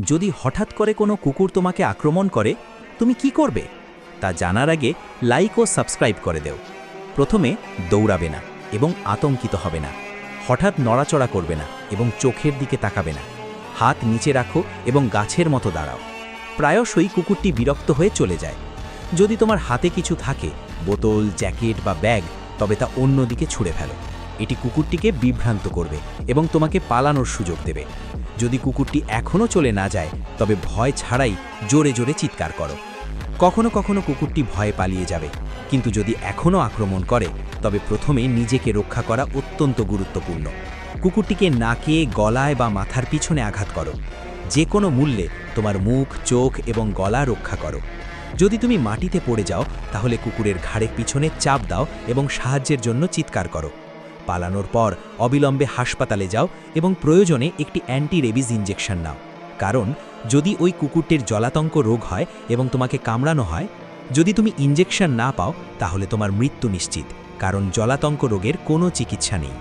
যদি হঠাৎ করে কোনো কুকুর তোমাকে আক্রমণ করে তুমি কি করবে তা জানার আগে লাইক ও সাবস্ক্রাইব করে দেও। প্রথমে দৌড়াবে না এবং আতঙ্কিত হবে না। হঠাৎ নড়াচড়া করবে না এবং চোখের দিকে তাকাবে না। হাত নিচে রাখো এবং গাছের মতো দাঁড়াও। প্রায়শই কুকুরটি বিরক্ত হয়ে চলে যায়। যদি তোমার হাতে কিছু থাকে, বোতল, জ্যাকেট বা ব্যাগ, তবে তা অন্যদিকে ছুঁড়ে ফেলো। এটি কুকুরটিকে বিভ্রান্ত করবে এবং তোমাকে পালানোর সুযোগ দেবে। যদি কুকুরটি এখনও চলে না যায় তবে ভয় ছাড়াই জোরে জোরে চিৎকার করো। কখনো কখনো কুকুরটি ভয়ে পালিয়ে যাবে, কিন্তু যদি এখনও আক্রমণ করে তবে প্রথমে নিজেকে রক্ষা করা অত্যন্ত গুরুত্বপূর্ণ। কুকুরটিকে নাকে, গলায় বা মাথার পিছনে আঘাত করো। যে কোনো মূল্যে তোমার মুখ, চোখ এবং গলা রক্ষা করো। যদি তুমি মাটিতে পড়ে যাও তাহলে কুকুরের ঘাড়ের পিছনে চাপ দাও এবং সাহায্যের জন্য চিৎকার করো। পালানোর পর অবিলম্বে হাসপাতালে যাও এবং প্রয়োজনে একটি অ্যান্টি রেবিজ ইনজেকশন নাও। কারণ যদি ওই কুকুরটির জলাতঙ্ক রোগ হয় এবং তোমাকে কামড়ানো হয়, যদি তুমি ইনজেকশন না পাও তাহলে তোমার মৃত্যু নিশ্চিত, কারণ জলাতঙ্ক রোগের কোনো চিকিৎসা নেই।